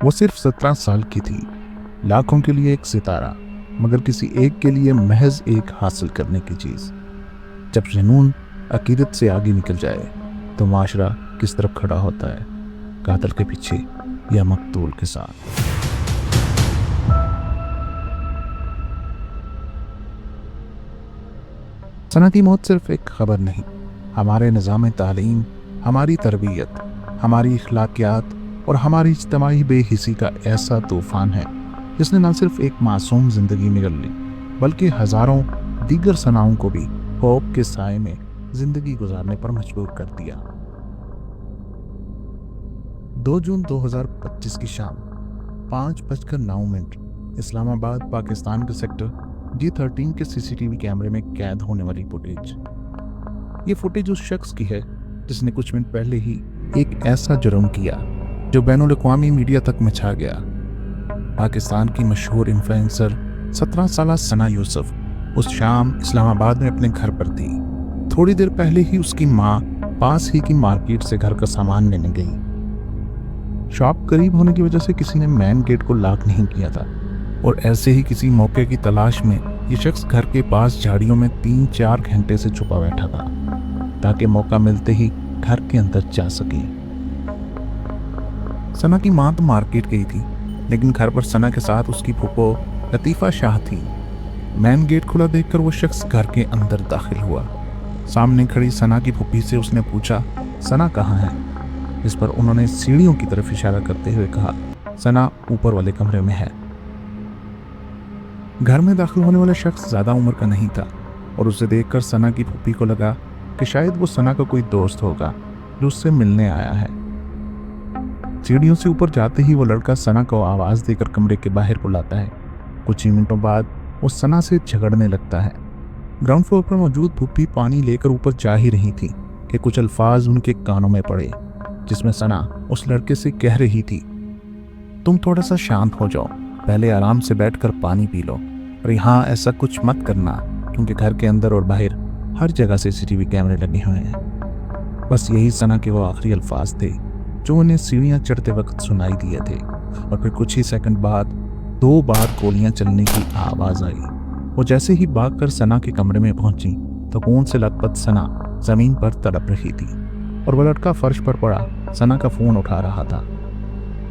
वो सिर्फ 17 साल की थी, लाखों के लिए एक सितारा, मगर किसी एक के लिए महज एक हासिल करने की चीज। जब जुनून अकीदत से आगे निकल जाए तो माशरा किस तरफ खड़ा होता है, कातिल के पीछे या मकतूल के साथ। सना की मौत सिर्फ एक खबर नहीं, हमारे निज़ाम तालीम, हमारी तरबियत, हमारी इखलाकियात और हमारी इज्तिमाई बेहिसी का ऐसा तूफान है जिसने न सिर्फ एक मासूम जिंदगी निगल ली, बल्कि हजारों दीगर सनाओं को भी खौफ के साए में जिंदगी गुजारने पर मजबूर कर दिया। 2 जून 2025 की शाम 5:09 इस्लामाबाद पाकिस्तान के सेक्टर G13 के सीसीटीवी कैमरे में कैद होने वाली फुटेज। ये फुटेज उस शख्स की है जिसने कुछ मिनट पहले ही एक ऐसा जुर्म किया जो बैनुल अक़वामी मीडिया तक में छा गया। पाकिस्तान की मशहूर इन्फ्लुएंसर 17 साल सना यूसुफ उस शाम इस्लामाबाद में अपने घर पर थी। थोड़ी देर पहले ही उसकी माँ पास ही की मार्केट से घर का सामान लेने गई। शॉप करीब होने की वजह से किसी ने मेन गेट को लॉक नहीं किया था और ऐसे ही किसी मौके की तलाश में ये शख्स घर के पास झाड़ियों में 3-4 घंटे से छुपा बैठा था ताकि मौका मिलते ही घर के अंदर जा सके। सना की मां तो मार्केट गई थी, लेकिन घर पर सना के साथ उसकी फूफो लतीफ़ा शाह थी। मेन गेट खुला देखकर वो शख्स घर के अंदर दाखिल हुआ। सामने खड़ी सना की फूफी से उसने पूछा, सना कहाँ है? इस पर उन्होंने सीढ़ियों की तरफ इशारा करते हुए कहा, सना ऊपर वाले कमरे में है। घर में दाखिल होने वाला शख्स ज्यादा उम्र का नहीं था और उसे देखकर सना की फूफी को लगा कि शायद वो सना का कोई दोस्त होगा जो उससे मिलने आया है। सीढ़ियों से ऊपर जाते ही वो लड़का सना को आवाज देकर कमरे के बाहर बुलाता है। कुछ ही मिनटों बाद वो सना से झगड़ने लगता है। ग्राउंड फ्लोर पर मौजूद फूफी पानी लेकर ऊपर जा ही रही थी कि कुछ अल्फाज उनके कानों में पड़े, जिसमें सना उस लड़के से कह रही थी, तुम थोड़ा सा शांत हो जाओ, पहले आराम से बैठकर पानी पी लो और यहाँ ऐसा कुछ मत करना क्योंकि घर के अंदर और बाहर हर जगह सीसीटीवी कैमरे लगे हुए हैं। बस यही सना के वो आखिरी अल्फाज थे जो उन्हें सीढ़ियाँ चढ़ते वक्त सुनाई दिए थे और फिर कुछ ही सेकंड बाद 2 बार गोलियां चलने की आवाज आई। वो जैसे ही भागकर सना के कमरे में पहुंची तो खून से लथपथ सना जमीन पर तड़प रही थी और वह लड़का फर्श पर पड़ा सना का फोन उठा रहा था।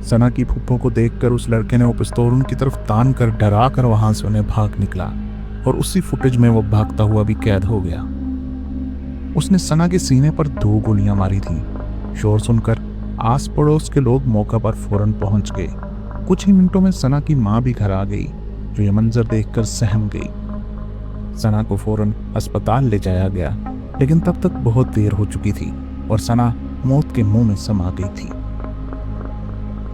सना की फूफो को देखकर उस लड़के ने वो पिस्तौल उनकी तरफ तान कर डरा कर वहां से उन्हें भाग निकला और उसी फुटेज में वो भागता हुआ भी कैद हो गया। उसने सना के सीने पर 2 गोलियां मारी थी। शोर सुनकर आस पड़ोस के लोग मौका पर फौरन पहुंच गए। कुछ ही मिनटों में सना की मां भी घर आ गई जो ये मंजर देखकर सहम गई। सना को फौरन अस्पताल ले जाया गया, लेकिन तब तक बहुत देर हो चुकी थी और सना मौत के मुंह में समा गई थी।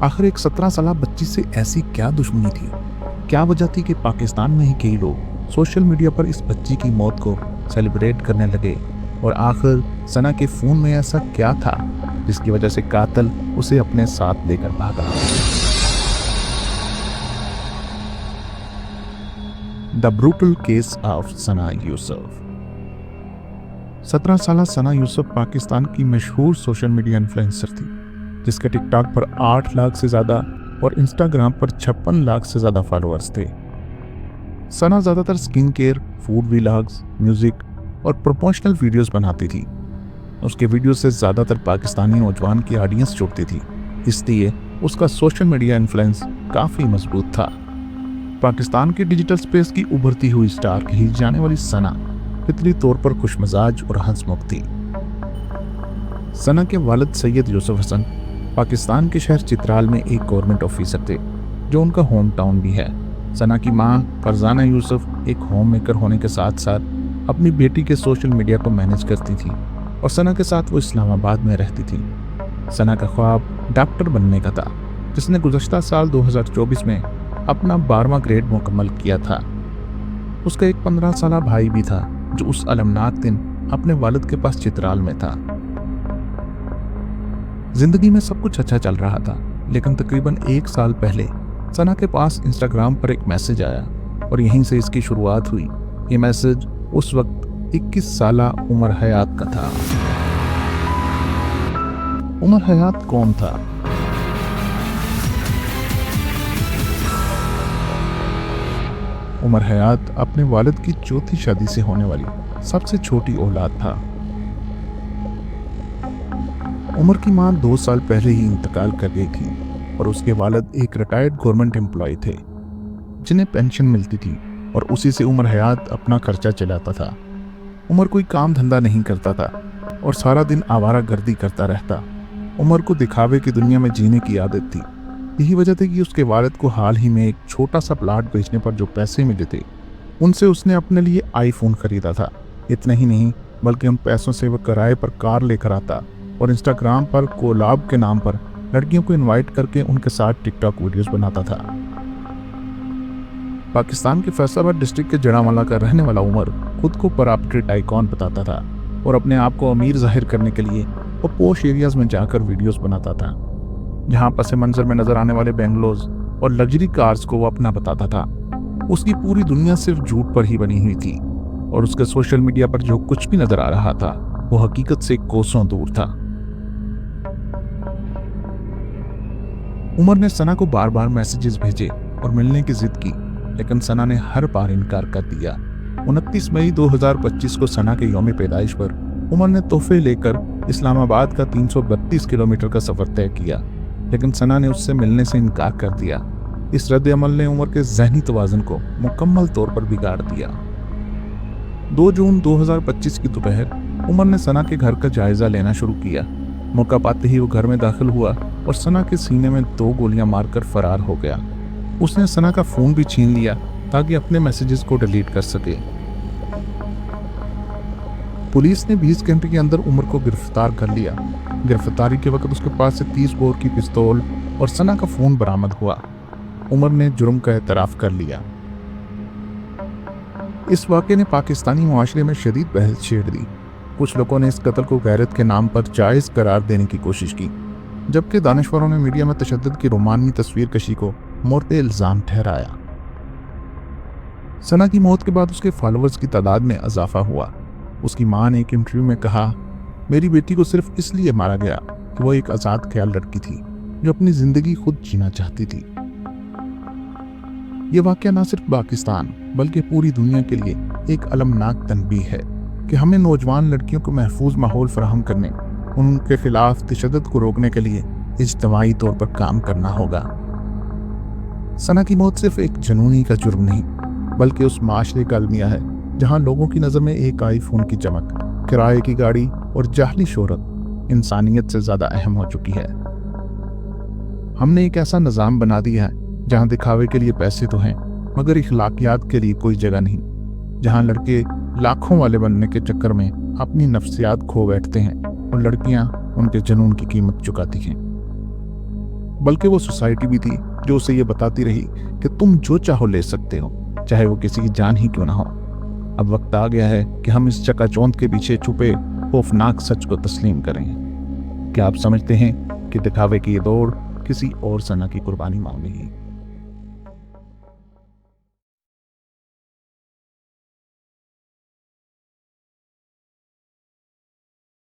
आखिर एक 17 साल बच्ची से ऐसी क्या दुश्मनी थी? क्या वजह थी कि पाकिस्तान में ही कई लोग सोशल मीडिया पर इस बच्ची की मौत को सेलिब्रेट करने लगे? और आखिर सना के फोन में ऐसा क्या था जिसकी वजह से कातिल उसे अपने साथ लेकर भागा? द ब्रूटल केस ऑफ सना यूसुफ। 17 साल सना यूसुफ पाकिस्तान की मशहूर सोशल मीडिया इन्फ्लुएंसर थी जिसके टिकटॉक पर 8 लाख से ज्यादा और इंस्टाग्राम पर 56 लाख से ज्यादा फॉलोअर्स थे। सना ज्यादातर skin care, food vlogs, music और प्रमोशनल वीडियोस बनाती थी। उसके वीडियो से ज्यादातर पाकिस्तानी नौजवान की ऑडियंस जुड़ती थी, इसलिए उसका सोशल मीडिया इन्फ्लुएंस काफी मजबूत था। पाकिस्तान के डिजिटल स्पेस की उभरती हुई स्टार कही जाने वाली सना फितरी तौर पर खुशमिजाज और हंसमुख थी। सना के वालिद सैयद यूसुफ हसन पाकिस्तान के शहर चित्राल में एक गवर्नमेंट ऑफिसर थे जो उनका होम टाउन भी है। सना की मां फरजाना यूसुफ एक होम मेकर होने के साथ साथ अपनी बेटी के सोशल मीडिया को मैनेज करती थी और सना के साथ वो इस्लामाबाद में रहती थी। सना का ख्वाब डॉक्टर बनने का था, जिसने गुज़श्ता साल 2024 में अपना 12वां ग्रेड मुकम्मल किया था। उसका एक 15 साल भाई भी था जो उस अलमनाक दिन अपने वालिद के पास चित्राल में था। जिंदगी में सब कुछ अच्छा चल रहा था, लेकिन तकरीबन 1 साल पहले सना के पास इंस्टाग्राम पर एक मैसेज आया और यहीं से इसकी शुरुआत हुई। ये मैसेज उस वक्त 21 साल उमर हयात का था। उमर हयात कौन था? उमर हयात अपने वालिद की चौथी शादी से होने वाली सबसे छोटी औलाद था। उमर की मां 2 साल पहले ही इंतकाल कर गई थी और उसके वालिद एक रिटायर्ड गवर्नमेंट एम्प्लॉय थे जिन्हें पेंशन मिलती थी और उसी से उमर हयात अपना खर्चा चलाता था। उमर कोई काम धंधा नहीं करता था और सारा दिन आवारागर्दी करता रहता। उमर को दिखावे की दुनिया में जीने की आदत थी। यही वजह थी कि उसके वालिद को हाल ही में एक छोटा सा प्लाट बेचने पर जो पैसे मिले थे उनसे उसने अपने लिए आईफोन खरीदा था। इतना ही नहीं बल्कि उन पैसों से वह किराए पर कार लेकर आता और इंस्टाग्राम पर कोलाब के नाम पर लड़कियों को इनवाइट करके उनके साथ टिकटॉक वीडियोस बनाता था। पाकिस्तान के फैसलाबाद डिस्ट्रिक्ट के जड़ावाला का रहने वाला उमर खुद को पराप्ट्रेट आइकॉन बताता था और अपने आप को अमीर जाहिर करने के लिए वो पोश एरियाज में जाकर वीडियोस बनाता था जहां पस मंजर में नजर आने वाले बेंगलोज और लग्जरी कार्स को वो अपना बताता था। उसकी पूरी दुनिया सिर्फ झूठ पर ही बनी हुई थी और उसके सोशल मीडिया पर जो कुछ भी नजर आ रहा था वो हकीकत से कोसों दूर था। उमर ने सना को बार बार मैसेजेस भेजे और मिलने की जिद की, लेकिन सना ने हर बार इनकार कर दिया। 29 मई 2025 को सना के यौम पैदाइश पर उमर ने तोहफे लेकर इस्लामाबाद का 332 किलोमीटर का सफर तय किया, लेकिन सना ने उससे मिलने से इनकार कर दिया। इस रद्द अमल ने उमर के जहनी तवाज़ुन को मुकम्मल तौर पर बिगाड़ दिया। 2 जून 2025 की दोपहर उमर ने सना के घर का जायजा लेना शुरू किया। मौका पाते ही वो घर में दाखिल हुआ और सना के सीने में 2 गोलियां मारकर फरार हो गया। उसने सना का फोन भी छीन लिया ताकि अपने मैसेजेस को डिलीट कर सके। पुलिस ने 20 घंटे के अंदर उमर को गिरफ्तार कर लिया। गिरफ्तारी के वक्त उसके पास से 30 बोर की पिस्तौल और सना का फोन बरामद हुआ। उमर ने जुर्म का एतराफ कर लिया। इस वाक़े ने पाकिस्तानी मुआशरे में शदीद बहस छेड़ दी। कुछ लोगों ने इस कत्ल को गैरत के नाम पर जायज़ करार देने की कोशिश की, जबकि दानिशवरों ने मीडिया में तशद्दुद की रोमानी तस्वीर कशी को मोर्द इल्ज़ाम ठहराया। सना की मौत के बाद उसके फॉलोअर्स की तादाद में इजाफा हुआ। उसकी मां ने एक इंटरव्यू में कहा, मेरी बेटी को सिर्फ इसलिए मारा गया कि वो एक आज़ाद ख्याल लड़की थी जो अपनी ज़िंदगी खुद जीना चाहती थी। ये वाक़या न सिर्फ पाकिस्तान बल्कि पूरी दुनिया के लिए एक अलमनाक तनबीह है कि हमें नौजवान लड़कियों को महफूज माहौल फराहम करने, उनके खिलाफ तशद्दुद को रोकने के लिए इज्तिमाई तौर पर काम करना होगा। सना की मौत सिर्फ एक जनूनी का जुर्म नहीं बल्कि उस माशरे का अलमिया है जहां लोगों की नज़र में एक आईफोन की चमक, किराए की गाड़ी और जाहली शोहरत इंसानियत से ज़्यादा अहम हो चुकी है। हमने एक ऐसा निज़ाम बना दिया है जहां दिखावे के लिए पैसे तो हैं मगर इखलाकियात के लिए कोई जगह नहीं, जहां लड़के लाखों वाले बनने के चक्कर में अपनी नफ्सियात खो बैठते हैं और लड़कियां उनके जुनून की कीमत चुकाती हैं। बल्कि वो सोसाइटी भी थी जो उसे ये बताती रही कि तुम जो चाहो ले सकते हो, चाहे वो किसी की जान ही क्यों ना हो। अब वक्त आ गया है कि हम इस चकाचौंध के पीछे छुपे खौफनाक सच को तस्लीम करें। क्या आप समझते हैं कि दिखावे की ये दौड़ किसी और सना की कुर्बानी मांग रही है?